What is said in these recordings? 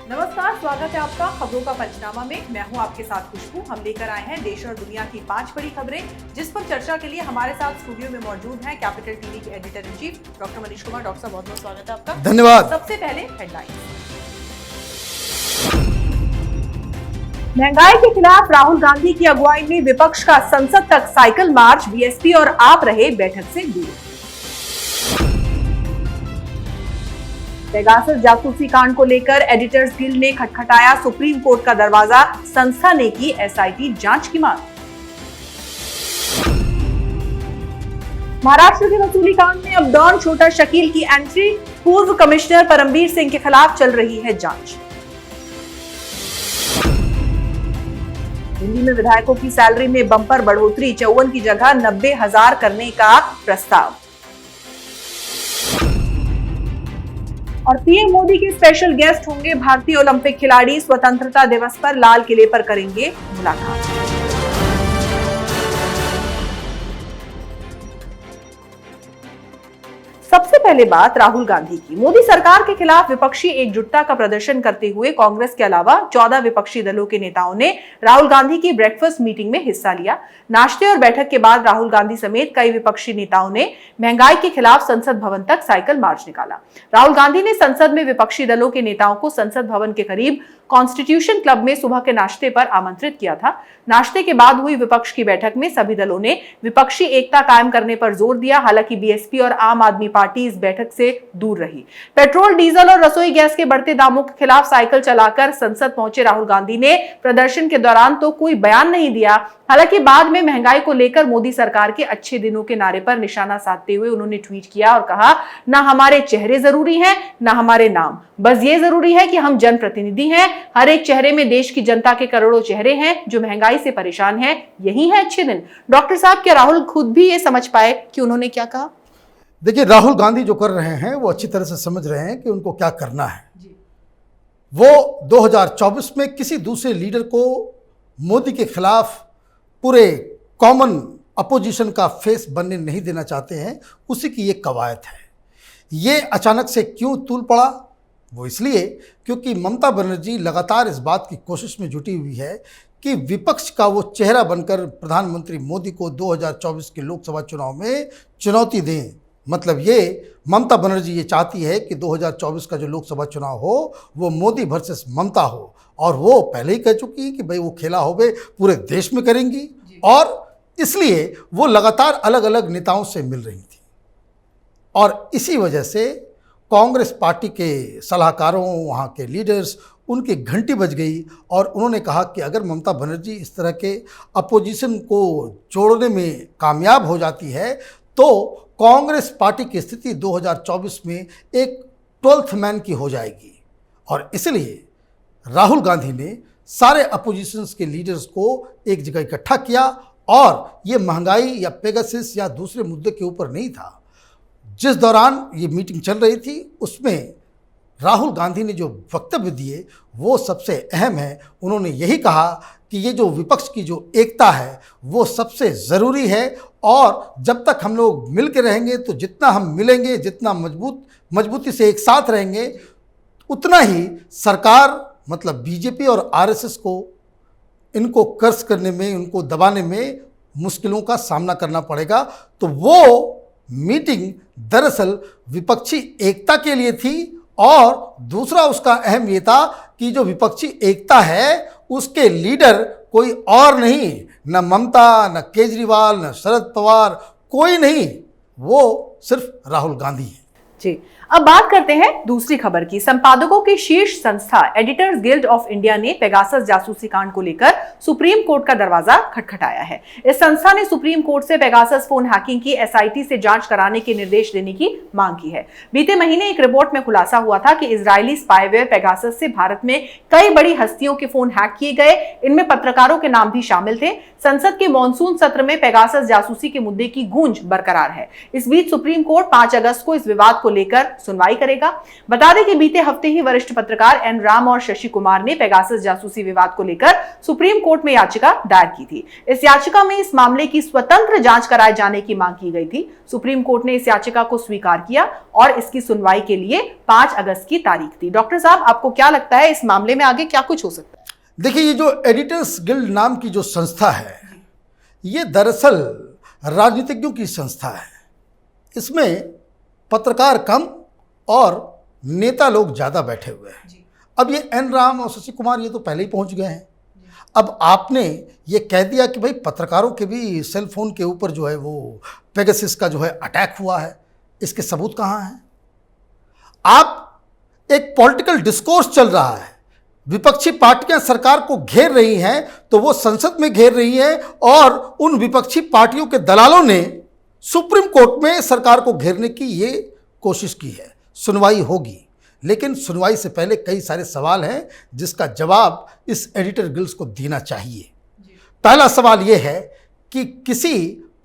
नमस्कार, स्वागत है आपका खबरों का पंचनामा में। मैं हूं आपके साथ खुशबू। हम लेकर आए हैं देश और दुनिया की 5 बड़ी खबरें, जिस पर चर्चा के लिए हमारे साथ स्टूडियो में मौजूद हैं कैपिटल टीवी के editor in chief doctor Manish Kumar. Doctor साहब, बहुत बहुत स्वागत है आपका। धन्यवाद। सबसे पहले हेडलाइंस। महंगाई के खिलाफ राहुल गांधी की अगुवाई में विपक्ष का संसद तक साइकिल मार्च। बीएसपी और आप रहे बैठक से दूर। पेगासस जासूसी कांड को लेकर एडिटर्स गिल्ड ने खटखटाया सुप्रीम कोर्ट का दरवाजा। संस्था ने की एसआईटी जांच की मांग। महाराष्ट्र के वसूली कांड में अब डॉन छोटा शकील की एंट्री। पूर्व कमिश्नर परमबीर सिंह के खिलाफ चल रही है जांच। दिल्ली में विधायकों की सैलरी में बंपर बढ़ोतरी। 54 की जगह 90,000 करने का प्रस्ताव। और पीएम मोदी के स्पेशल गेस्ट होंगे भारतीय ओलंपिक खिलाड़ी। स्वतंत्रता दिवस पर लाल किले पर करेंगे मुलाकात। सबसे पहले बात राहुल गांधी की। मोदी सरकार के खिलाफ विपक्षी एकजुटता का प्रदर्शन करते हुए कांग्रेस के अलावा 14 विपक्षी दलों के नेताओं ने राहुल गांधी की ब्रेकफास्ट मीटिंग में हिस्सा लिया। नाश्ते और बैठक के बाद राहुल गांधी समेत कई विपक्षी नेताओं ने महंगाई के खिलाफ संसद भवन तक साइकिल मार्च निकाला। राहुल गांधी ने संसद में विपक्षी दलों के नेताओं को संसद भवन के करीब कॉन्स्टिट्यूशन क्लब में सुबह के नाश्ते पर आमंत्रित किया था। नाश्ते के बाद हुई विपक्ष की बैठक में सभी दलों ने विपक्षी एकता कायम करने पर जोर दिया। हालांकि बीएसपी और आम आदमी पार्टी इस बैठक से दूर रही। पेट्रोल, डीजल और रसोई गैस के बढ़ते दामों के खिलाफ साइकिल चलाकर संसद पहुंचे राहुल गांधी ने प्रदर्शन के दौरान तो कोई बयान नहीं दिया। हालांकि बाद में महंगाई को लेकर मोदी सरकार के अच्छे दिनों के नारे पर निशाना साधते हुए उन्होंने ट्वीट किया और कहा, ना हमारे चेहरे जरूरी हैं, ना हमारे नाम, बस ये जरूरी है कि हम जनप्रतिनिधि हैं। हर एक चेहरे में देश की जनता के करोड़ों चेहरे हैं जो महंगाई से परेशान हैं। यही है अच्छे दिन। डॉक्टर साहब, क्या राहुल खुद भी ये समझ पाए कि उन्होंने क्या कहा? देखिए, राहुल गांधी जो कर रहे हैं वो अच्छी तरह से समझ रहे हैं कि उनको क्या करना है। वो 2024 में किसी दूसरे लीडर को मोदी के खिलाफ पूरे कॉमन अपोजिशन का फेस बनने नहीं देना चाहते हैं। उसी की ये कवायद है। ये अचानक से क्यों तूल पड़ा? वो इसलिए क्योंकि ममता बनर्जी लगातार इस बात की कोशिश में जुटी हुई है कि विपक्ष का वो चेहरा बनकर प्रधानमंत्री मोदी को 2024 के लोकसभा चुनाव में चुनौती दें। मतलब ये ममता बनर्जी ये चाहती है कि 2024 का जो लोकसभा चुनाव हो वो मोदी वर्सेस ममता हो। और वो पहले ही कह चुकी है कि भाई वो खेला होवे पूरे देश में करेंगी। और इसलिए वो लगातार अलग अलग नेताओं से मिल रही थी। और इसी वजह से कांग्रेस पार्टी के सलाहकारों, वहाँ के लीडर्स, उनकी घंटी बज गई और उन्होंने कहा कि अगर ममता बनर्जी इस तरह के अपोजिशन को जोड़ने में कामयाब हो जाती है तो कांग्रेस पार्टी की स्थिति 2024 में एक 12th मैन की हो जाएगी। और इसलिए राहुल गांधी ने सारे अपोजिशंस के लीडर्स को एक जगह इकट्ठा किया। और ये महंगाई या पेगासस या दूसरे मुद्दे के ऊपर नहीं था। जिस दौरान ये मीटिंग चल रही थी उसमें राहुल गांधी ने जो वक्तव्य दिए वो सबसे अहम है। उन्होंने यही कहा कि ये जो विपक्ष की जो एकता है वो सबसे ज़रूरी है। और जब तक हम लोग मिल के रहेंगे तो जितना हम मिलेंगे, जितना मजबूती से एक साथ रहेंगे, उतना ही सरकार मतलब बीजेपी और आरएसएस को इनको कर्ज करने में, इनको दबाने में मुश्किलों का सामना करना पड़ेगा। तो वो मीटिंग दरअसल विपक्षी एकता के लिए थी। और दूसरा उसका अहम ये था कि जो विपक्षी एकता है उसके लीडर कोई और नहीं, न ममता, न केजरीवाल, न शरद पवार, कोई नहीं, वो सिर्फ राहुल गांधी है। जी, अब बात करते हैं दूसरी खबर की। संपादकों की शीर्ष संस्था एडिटर्स गिल्ड ऑफ इंडिया ने पेगासस जासूसी कांड को लेकर सुप्रीम कोर्ट का दरवाजा खटखटाया है। इस संस्था ने सुप्रीम कोर्ट से पेगासस फोन हैकिंग की एसआईटी से जांच कराने के निर्देश देने की मांग की है। बीते महीने एक रिपोर्ट में खुलासा हुआ था कि इजरायली स्पाईवेयर पेगासस से भारत में कई बड़ी हस्तियों के फोन हैक किए गए। इनमें पत्रकारों के नाम भी शामिल थे। संसद के मॉनसून सत्र में पेगासस जासूसी के मुद्दे की गूंज बरकरार है। इस बीच सुप्रीम कोर्ट 5 अगस्त को इस विवाद को लेकर सुनवाई करेगा। बता दें कि बीते हफ्ते ही वरिष्ठ पत्रकार एन राम और शशि कुमार ने पेगासस जासूसी विवाद को लेकर सुप्रीम कोर्ट में याचिका दायर की थी। इस याचिका में इस मामले की स्वतंत्र जांच कराए जाने की मांग की गई थी। सुप्रीम कोर्ट ने इस याचिका को स्वीकार किया और इसकी सुनवाई के लिए 5 अगस्त की तारीख थी। डॉक्टर साहब, आपको क्या लगता है इस मामले में आगे क्या कुछ हो सकता है? देखिए, ये जो एडिटर्स गिल्ड नाम की जो संस्था है, ये दरअसल राजनीतिज्ञों की संस्था है। इसमें पत्रकार कम और नेता लोग ज़्यादा बैठे हुए हैं। अब ये एन राम और शशि कुमार ये तो पहले ही पहुंच गए हैं। अब आपने ये कह दिया कि भाई पत्रकारों के भी सेल फोन के ऊपर जो है वो पेगासस का जो है अटैक हुआ है, इसके सबूत कहाँ हैं? आप एक पॉलिटिकल डिस्कोर्स चल रहा है, विपक्षी पार्टियां सरकार को घेर रही हैं, तो वो संसद में घेर रही हैं और उन विपक्षी पार्टियों के दलालों ने सुप्रीम कोर्ट में सरकार को घेरने की ये कोशिश की है। सुनवाई होगी, लेकिन सुनवाई से पहले कई सारे सवाल हैं जिसका जवाब इस एडिटर गिल्ड्स को देना चाहिए। पहला सवाल ये है कि किसी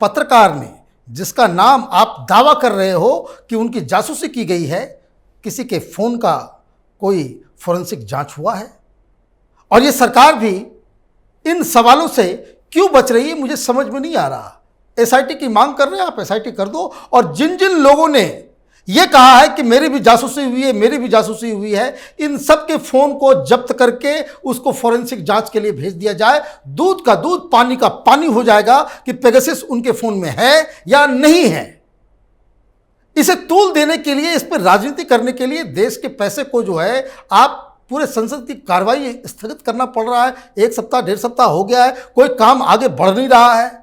पत्रकार ने, जिसका नाम आप दावा कर रहे हो कि उनकी जासूसी की गई है, किसी के फोन का कोई फोरेंसिक जांच हुआ है? और ये सरकार भी इन सवालों से क्यों बच रही है, मुझे समझ में नहीं आ रहा। एसआईटी की मांग कर रहे हैं, आप एसआईटी कर दो। और जिन जिन लोगों ने ये कहा है कि मेरी भी जासूसी हुई है, मेरी भी जासूसी हुई है, इन सब के फोन को जब्त करके उसको फोरेंसिक जांच के लिए भेज दिया जाए। दूध का दूध, पानी का पानी हो जाएगा कि पेगासस उनके फोन में है या नहीं है। इसे तूल देने के लिए, इस पर राजनीति करने के लिए देश के पैसे को जो है आप पूरे संसद की कार्रवाई स्थगित करना पड़ रहा है। 1 सप्ताह 1.5 सप्ताह हो गया है, कोई काम आगे बढ़ नहीं रहा है।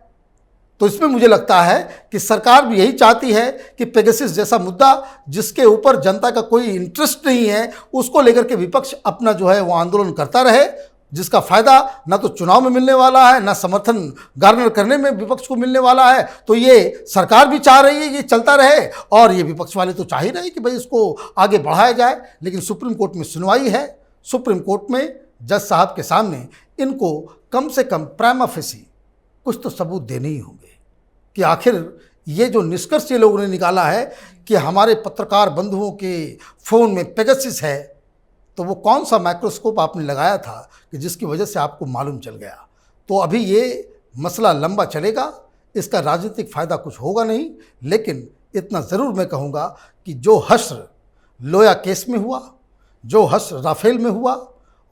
तो इसमें मुझे लगता है कि सरकार भी यही चाहती है कि पेगासस जैसा मुद्दा, जिसके ऊपर जनता का कोई इंटरेस्ट नहीं है, उसको लेकर के विपक्ष अपना जो है वो आंदोलन करता रहे, जिसका फायदा ना तो चुनाव में मिलने वाला है, ना समर्थन गार्नर करने में विपक्ष को मिलने वाला है। तो ये सरकार भी चाह रही है ये चलता रहे, और ये विपक्ष वाले तो चाह ही रहे कि भाई इसको आगे बढ़ाया जाए। लेकिन सुप्रीम कोर्ट में सुनवाई है। सुप्रीम कोर्ट में जज साहब के सामने इनको कम से कम प्राइमा फेसी कुछ तो सबूत देने ही होंगे कि आखिर ये जो निष्कर्ष ये लोगों ने निकाला है कि हमारे पत्रकार बंधुओं के फ़ोन में पेगासस है, तो वो कौन सा माइक्रोस्कोप आपने लगाया था कि जिसकी वजह से आपको मालूम चल गया। तो अभी ये मसला लंबा चलेगा, इसका राजनीतिक फ़ायदा कुछ होगा नहीं। लेकिन इतना ज़रूर मैं कहूँगा कि जो हश्र लोया केस में हुआ, जो हश्र राफेल में हुआ,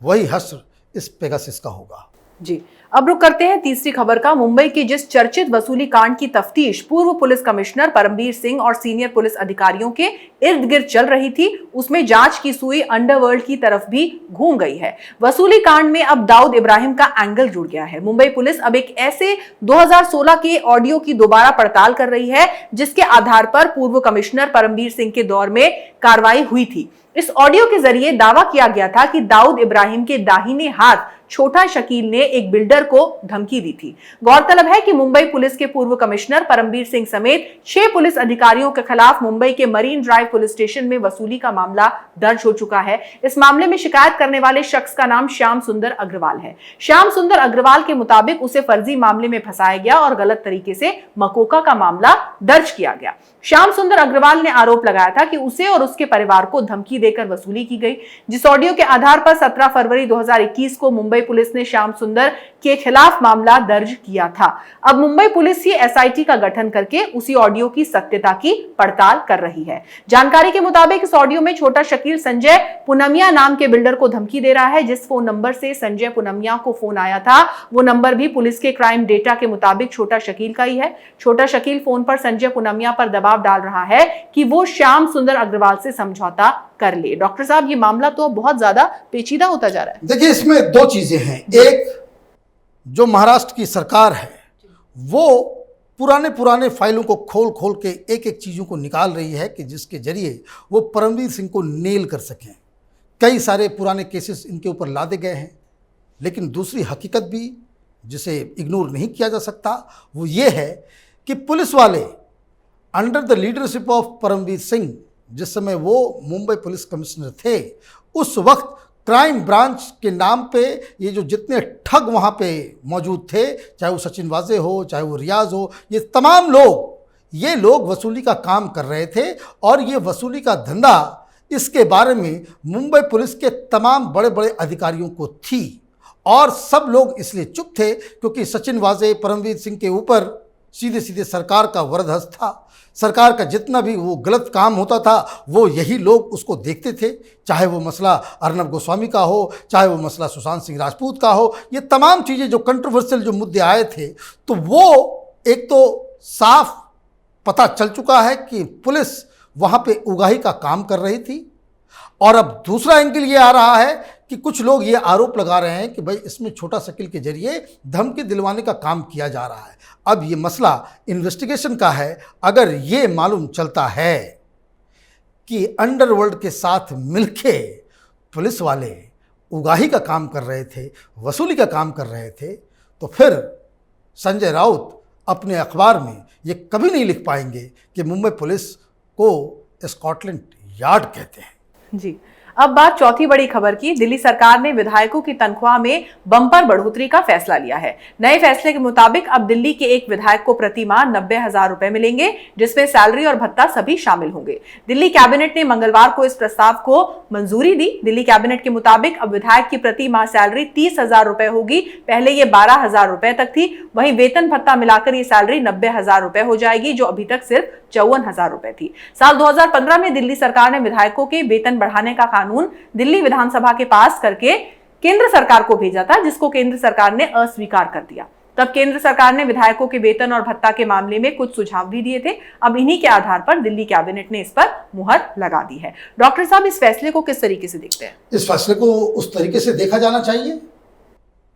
वही हश्र इस पेगासस का होगा। जी, अब रुक करते हैं तीसरी खबर का। मुंबई की जिस चर्चित वसूली कांड की तफ्तीश पूर्व पुलिस कमिश्नर परमबीर सिंह और सीनियर पुलिस अधिकारियों के इर्द गिर्द चल रही थी, उसमें जांच की सुई अंडरवर्ल्ड की तरफ भी घूम गई है। वसूली कांड में अब दाऊद इब्राहिम का एंगल जुड़ गया है। मुंबई पुलिस अब एक ऐसे 2016 के ऑडियो की दोबारा पड़ताल कर रही है जिसके आधार पर पूर्व कमिश्नर परमबीर सिंह के दौर में कार्रवाई हुई थी। इस ऑडियो के जरिए दावा किया गया था कि दाऊद इब्राहिम के दाहिने हाथ छोटा शकील ने एक बिल्डर को धमकी दी थी। गौरतलब है कि मुंबई पुलिस के पूर्व कमिश्नर परमबीर सिंह समेत 6 पुलिस अधिकारियों के खिलाफ मुंबई के मरीन ड्राइव पुलिस स्टेशन में वसूली का मामला दर्ज हो चुका है। इस मामले में शिकायत करने वाले शख्स का नाम श्याम सुंदर अग्रवाल है। श्याम सुंदर अग्रवाल के मुताबिक उसे फर्जी मामले में फंसाया गया और गलत तरीके से मकोका का मामला दर्ज किया गया। श्याम सुंदर अग्रवाल ने आरोप लगाया था कि उसे और उसके परिवार को धमकी देकर वसूली की गई, जिस ऑडियो के आधार पर 17 फरवरी 2021 को मुंबई पुलिस ने श्याम सुंदर के खिलाफ मामला दर्ज किया था। अब मुंबई पुलिस ही एसआईटी का गठन करके उसी ऑडियो की सत्यता की पड़ताल कर रही है। जानकारी के मुताबिक इस ऑडियो में छोटा शकील संजय पुनमिया नाम के बिल्डर को धमकी दे रहा है। जिस फोन नंबर से संजय पुनमिया को फोन आया था, वो नंबर भी पुलिस के क्राइम डेटा के मुताबिक छोटा शकील का ही है। छोटा शकील फोन पर संजय पुनमिया पर दबाव डाल रहा है कि वो श्याम सुंदर अग्रवाल से समझौता कर ले। डॉक्टर साहब, ये मामला तो बहुत ज्यादा पेचीदा होता जा रहा है। देखिए, इसमें 2 चीजें हैं। एक, जो महाराष्ट्र की सरकार है वो पुराने फाइलों को खोल के एक एक चीज़ों को निकाल रही है कि जिसके जरिए वो परमवीर सिंह को नेल कर सकें। कई सारे पुराने केसेस इनके ऊपर लादे गए हैं। लेकिन दूसरी हकीकत भी जिसे इग्नोर नहीं किया जा सकता, वो ये है कि पुलिस वाले under the leadership of Paramvir Singh, जिस समय वो मुंबई पुलिस कमिश्नर थे, उस वक्त क्राइम ब्रांच के नाम पे ये जो जितने ठग वहाँ पे मौजूद थे, चाहे वो सचिन वाजे हो, चाहे वो रियाज हो, ये तमाम लोग ये लोग वसूली का काम कर रहे थे और ये वसूली का धंधा, इसके बारे में मुंबई पुलिस के तमाम बड़े बड़े अधिकारियों को थी और सब लोग इसलिए चुप थे क्योंकि सचिन वाजे, परमवीर सिंह के ऊपर सीधे सीधे सरकार का वरदहस्त था। सरकार का जितना भी वो गलत काम होता था वो यही लोग उसको देखते थे, चाहे वो मसला अर्नब गोस्वामी का हो, चाहे वो मसला सुशांत सिंह राजपूत का हो। ये तमाम चीज़ें जो कंट्रोवर्शियल जो मुद्दे आए थे, तो वो एक तो साफ पता चल चुका है कि पुलिस वहाँ पे उगाही का काम कर रही थी और अब दूसरा एंगल ये आ रहा है कि कुछ लोग ये आरोप लगा रहे हैं कि भाई इसमें छोटा शकील के जरिए धमकी दिलवाने का काम किया जा रहा है। अब ये मसला इन्वेस्टिगेशन का है। अगर ये मालूम चलता है कि अंडरवर्ल्ड के साथ मिलके पुलिस वाले उगाही का काम कर रहे थे, वसूली का काम कर रहे थे, तो फिर संजय राउत अपने अखबार में ये कभी नहीं लिख पाएंगे कि मुंबई पुलिस को स्कॉटलैंड यार्ड कहते हैं। जी, अब बात चौथी बड़ी खबर की। दिल्ली सरकार ने विधायकों की तनख्वाह में बम्पर बढ़ोतरी का फैसला लिया है। नए फैसले के मुताबिक अब दिल्ली के एक विधायक को प्रति माह 90,000 रुपए मिलेंगे, जिसमें सैलरी और भत्ता सभी शामिल होंगे। दिल्ली कैबिनेट ने मंगलवार को इस प्रस्ताव को मंजूरी दी। दिल्ली कैबिनेट के मुताबिक अब विधायक की प्रति माह सैलरी 30,000 रुपए होगी। पहले ये 12,000 रुपए तक थी। वहीं वेतन भत्ता मिलाकर ये सैलरी 90,000 रुपए हो जाएगी, जो अभी तक सिर्फ 54,000 रुपए थी। साल 2015 में दिल्ली सरकार ने विधायकों के वेतन बढ़ाने का कानून दिल्ली विधानसभा के पास करके केंद्र सरकार को भेजा था, जिसको केंद्र सरकार ने अस्वीकार कर दिया। तब केंद्र सरकार ने विधायकों के वेतन और भत्ता के मामले में कुछ सुझाव भी दिए थे। अब इन्हीं के आधार पर दिल्ली कैबिनेट ने इस पर मुहर लगा दी है। डॉक्टर साहब, इस फैसले को किस तरीके से देखते हैं? इस फैसले को उस तरीके से देखा जाना चाहिए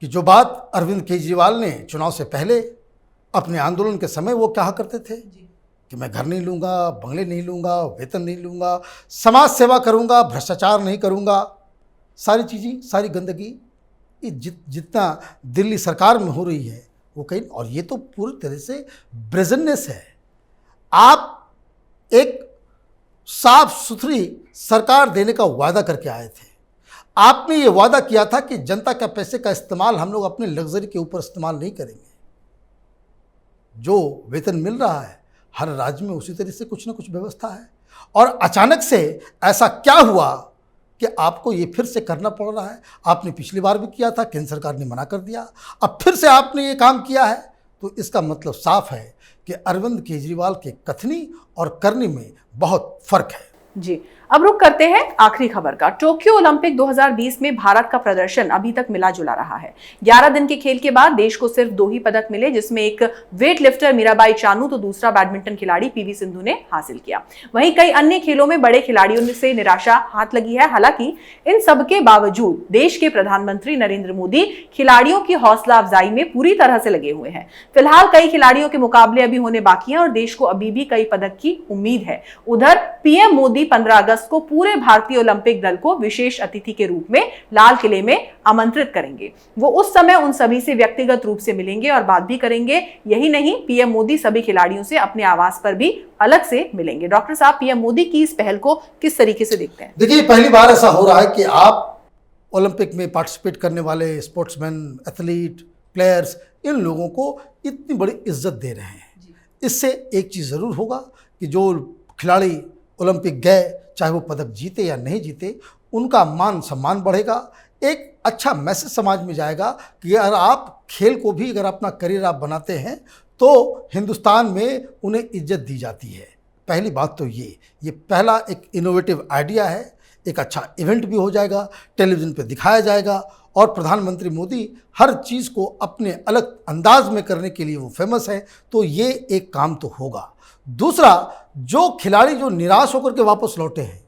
कि जो बात अरविंद केजरीवाल ने चुनाव से पहले अपने आंदोलन के समय वो कहा करते थे कि मैं घर नहीं लूँगा, बंगले नहीं लूँगा, वेतन नहीं लूँगा, समाज सेवा करूँगा, भ्रष्टाचार नहीं करूँगा, सारी चीज़ें, सारी गंदगी जितना दिल्ली सरकार में हो रही है वो कहीं, और ये तो पूरी तरह से ब्रेजननेस है। आप एक साफ सुथरी सरकार देने का वादा करके आए थे। आपने ये वादा किया था कि जनता के पैसे का इस्तेमाल हम लोग अपने लग्जरी के ऊपर इस्तेमाल नहीं करेंगे। जो वेतन मिल रहा है हर राज्य में उसी तरह से कुछ ना कुछ व्यवस्था है, और अचानक से ऐसा क्या हुआ कि आपको ये फिर से करना पड़ रहा है? आपने पिछली बार भी किया था, केंद्र सरकार ने मना कर दिया, अब फिर से आपने ये काम किया है। तो इसका मतलब साफ है कि अरविंद केजरीवाल के कथनी और करनी में बहुत फर्क है। जी, अब रुक करते हैं आखिरी खबर का। टोक्यो ओलंपिक 2020 में भारत का प्रदर्शन अभी तक मिला जुला रहा है। 11 दिन के खेल के बाद देश को सिर्फ 2 ही पदक मिले, जिसमें एक वेट लिफ्टर मीराबाई चानू तो दूसरा बैडमिंटन खिलाड़ी पीवी सिंधु ने हासिल किया। वहीं कई अन्य खेलों में बड़े खिलाड़ियों से निराशा हाथ लगी है। हालांकि इन सबके बावजूद देश के प्रधानमंत्री नरेंद्र मोदी खिलाड़ियों की हौसला अफजाई में पूरी तरह से लगे हुए हैं। फिलहाल कई खिलाड़ियों के मुकाबले अभी होने बाकी हैं और देश को अभी भी कई पदक की उम्मीद है। उधर पीएम मोदी 15 अगस्त को पूरे भारतीय ओलंपिक दल को विशेष अतिथि के रूप में लाल किले में आमंत्रित करेंगे। वो उस समय उन सभी से व्यक्तिगत रूप से मिलेंगे और बात भी करेंगे। यही नहीं, पीएम मोदी सभी खिलाड़ियों से अपने आवास पर भी अलग से मिलेंगे। डॉक्टर साहब, पीएम मोदी की इस पहल को किस तरीके से देखते हैं? देखिए, पहली बार ऐसा हो रहा है कि आप ओलंपिक में पार्टिसिपेट करने वाले स्पोर्ट्समैन, एथलीट, प्लेयर्स, इन लोगों को इतनी बड़ी इज्जत दे रहे हैं। इससे एक चीज़ ज़रूर होगा कि जो खिलाड़ी ओलंपिक गए, चाहे वो पदक जीते या नहीं जीते, उनका मान सम्मान बढ़ेगा। एक अच्छा मैसेज समाज में जाएगा कि अगर आप खेल को भी अगर अपना करियर आप बनाते हैं तो हिंदुस्तान में उन्हें इज्जत दी जाती है। पहली बात तो ये पहला एक इनोवेटिव आइडिया है। एक अच्छा इवेंट भी हो जाएगा, टेलीविज़न पे दिखाया जाएगा और प्रधानमंत्री मोदी हर चीज़ को अपने अलग अंदाज में करने के लिए वो फेमस है, तो ये एक काम तो होगा। दूसरा, जो खिलाड़ी जो निराश होकर के वापस लौटे हैं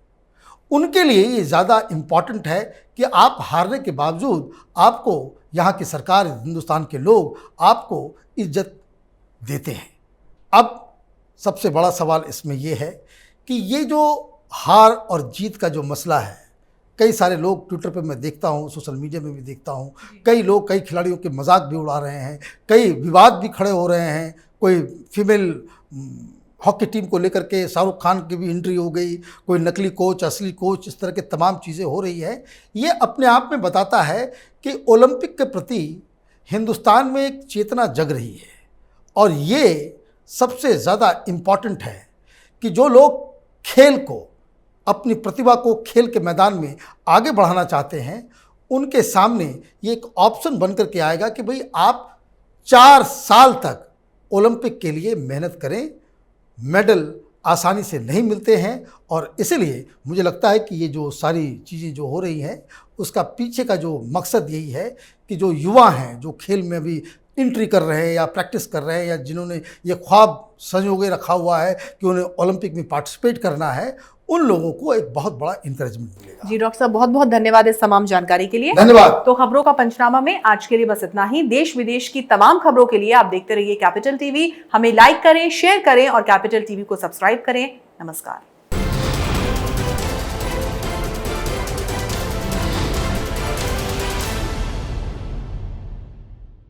उनके लिए ये ज़्यादा इम्पॉर्टेंट है कि आप हारने के बावजूद आपको यहाँ की सरकार, हिंदुस्तान के लोग आपको इज्जत देते हैं। अब सबसे बड़ा सवाल इसमें ये है कि ये जो हार और जीत का जो मसला है, कई सारे लोग ट्विटर पे मैं देखता हूँ, सोशल मीडिया में भी देखता हूँ, कई लोग कई खिलाड़ियों के मजाक भी उड़ा रहे हैं, कई विवाद भी खड़े हो रहे हैं। कोई फीमेल हॉकी टीम को लेकर के शाहरुख खान की भी एंट्री हो गई, कोई नकली कोच, असली कोच, इस तरह के तमाम चीज़ें हो रही है। ये अपने आप में बताता है कि ओलंपिक के प्रति हिंदुस्तान में एक चेतना जग रही है और ये सबसे ज़्यादा इम्पॉर्टेंट है कि जो लोग खेल को, अपनी प्रतिभा को खेल के मैदान में आगे बढ़ाना चाहते हैं, उनके सामने ये एक ऑप्शन बनकर के आएगा कि भाई आप 4 साल तक ओलंपिक के लिए मेहनत करें। मेडल आसानी से नहीं मिलते हैं और इसीलिए मुझे लगता है कि ये जो सारी चीज़ें जो हो रही हैं, उसका पीछे का जो मकसद यही है कि जो युवा हैं, जो खेल में अभी एंट्री कर रहे हैं या प्रैक्टिस कर रहे हैं या जिन्होंने ये ख्वाब संजोगे रखा हुआ है कि उन्हें ओलंपिक में पार्टिसिपेट करना है, उन लोगों को एक बहुत बड़ा इंकरेजमेंट मिलेगा। जी डॉक्टर साहब, बहुत बहुत धन्यवाद इस तमाम जानकारी के लिए। धन्यवाद। तो खबरों का पंचनामा में आज के लिए बस इतना ही। देश विदेश की तमाम खबरों के लिए आप देखते रहिए कैपिटल टीवी। हमें लाइक करें, शेयर करें और कैपिटल टीवी को सब्सक्राइब करें। नमस्कार।